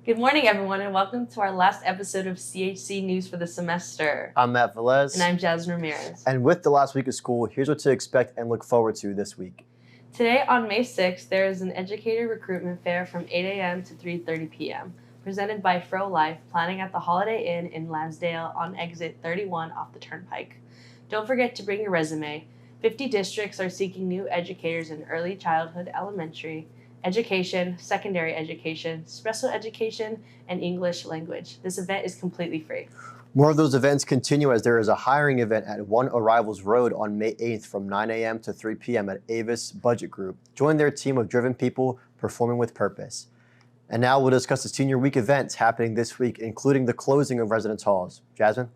Good morning, everyone, and welcome to our last episode of CHC News for the semester. I'm Matt Velez. And I'm Jasmine Ramirez. And with the last week of school, here's what to expect and look forward to this week. Today, on May 6th, there is an educator recruitment fair from 8 a.m. to 3:30 p.m., presented by Fro Life, planning at the Holiday Inn in Lansdale on exit 31 off the Turnpike. Don't forget to bring your resume. 50 districts are seeking new educators in early childhood, elementary education, secondary education, special education, and English language. This event is completely free. More of those events continue as there is a hiring event at One Arrivals Road on May 8th from 9 a.m. to 3 p.m. at Avis Budget Group. Join their team of driven people performing with purpose. And now we'll discuss the senior week events happening this week, including the closing of residence halls. Jasmine?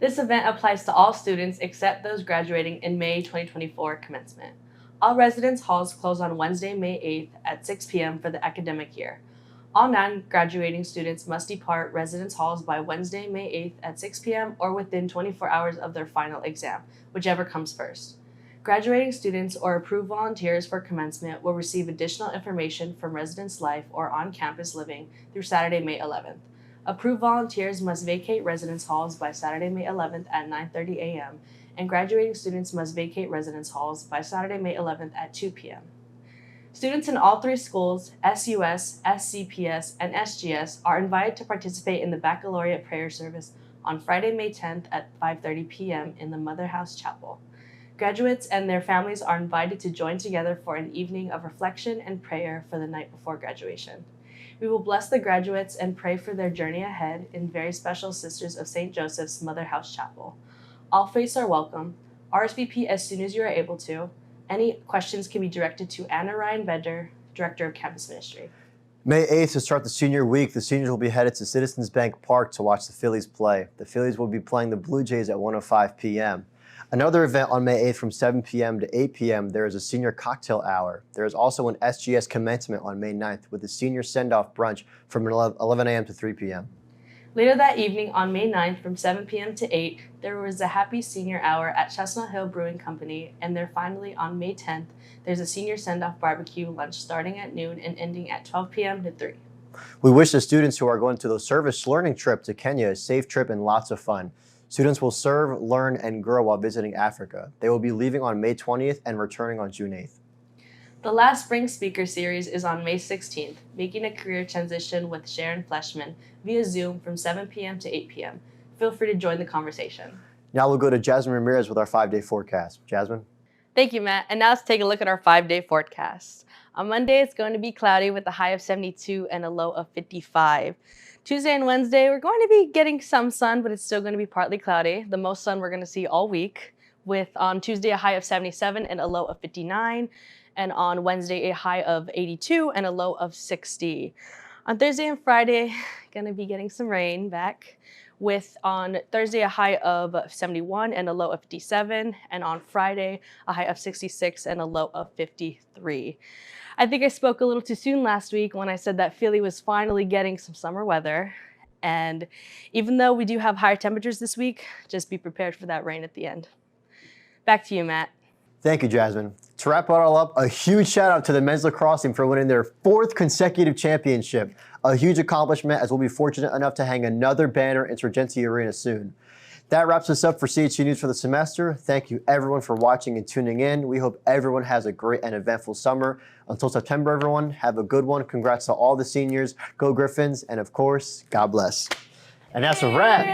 This event applies to all students except those graduating in May 2024 commencement. All residence halls close on Wednesday, May 8th at 6 p.m. for the academic year. All non-graduating students must depart residence halls by Wednesday, May 8th at 6 p.m. or within 24 hours of their final exam, whichever comes first. Graduating students or approved volunteers for commencement will receive additional information from Residence Life or on-campus living through Saturday, May 11th. Approved volunteers must vacate residence halls by Saturday, May 11th at 9:30 a.m., and graduating students must vacate residence halls by Saturday, May 11th at 2 p.m. Students in all three schools, SUS, SCPS, and SGS, are invited to participate in the Baccalaureate Prayer Service on Friday, May 10th at 5:30 p.m. in the Mother House Chapel. Graduates and their families are invited to join together for an evening of reflection and prayer for the night before graduation. We will bless the graduates and pray for their journey ahead in very special Sisters of St. Joseph's Mother House Chapel. All faiths are welcome. RSVP as soon as you are able to. Any questions can be directed to Anna Ryan Bender, Director of Campus Ministry. May 8th to start the senior week, the seniors will be headed to Citizens Bank Park to watch the Phillies play. The Phillies will be playing the Blue Jays at 1:05 p.m. Another event on May 8th from 7 p.m. to 8 p.m., there is a senior cocktail hour. There is also an SGS commencement on May 9th with a senior send-off brunch from 11 a.m. to 3 p.m. Later that evening on May 9th from 7 p.m. to 8, there was a happy senior hour at Chestnut Hill Brewing Company, and then finally on May 10th, there's a senior send-off barbecue lunch starting at noon and ending at 12 p.m. to 3. We wish the students who are going to the service learning trip to Kenya a safe trip and lots of fun. Students will serve, learn, and grow while visiting Africa. They will be leaving on May 20th and returning on June 8th. The last Spring Speaker Series is on May 16th, Making a Career Transition with Sharon Fleshman via Zoom from 7 p.m. to 8 p.m. Feel free to join the conversation. Now we'll go to Jasmine Ramirez with our 5-day forecast. Jasmine? Thank you, Matt. And now let's take a look at our 5-day forecast. On Monday, it's going to be cloudy with a high of 72 and a low of 55. Tuesday and Wednesday, we're going to be getting some sun, but it's still going to be partly cloudy. The most sun we're going to see all week, with on Tuesday a high of 77 and a low of 59, and on Wednesday a high of 82 and a low of 60. On Thursday and Friday, going to be getting some rain back, with on Thursday a high of 71 and a low of 57, and on Friday a high of 66 and a low of 53. I think I spoke a little too soon last week when I said that Philly was finally getting some summer weather. And even though we do have higher temperatures this week, just be prepared for that rain at the end. Back to you, Matt. Thank you, Jasmine. To wrap it all up, a huge shout out to the men's lacrosse team for winning their 4th consecutive championship. A huge accomplishment, as we'll be fortunate enough to hang another banner in Sorgente Arena soon. That wraps us up for CHC News for the semester. Thank you everyone for watching and tuning in. We hope everyone has a great and eventful summer. Until September, everyone, have a good one. Congrats to all the seniors. Go Griffins. And of course, God bless. And that's a wrap.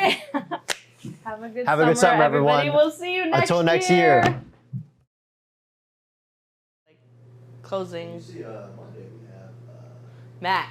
Have a good summer, everyone. Everybody. We'll see you next year. Until next year. Closing. Monday we have Matt.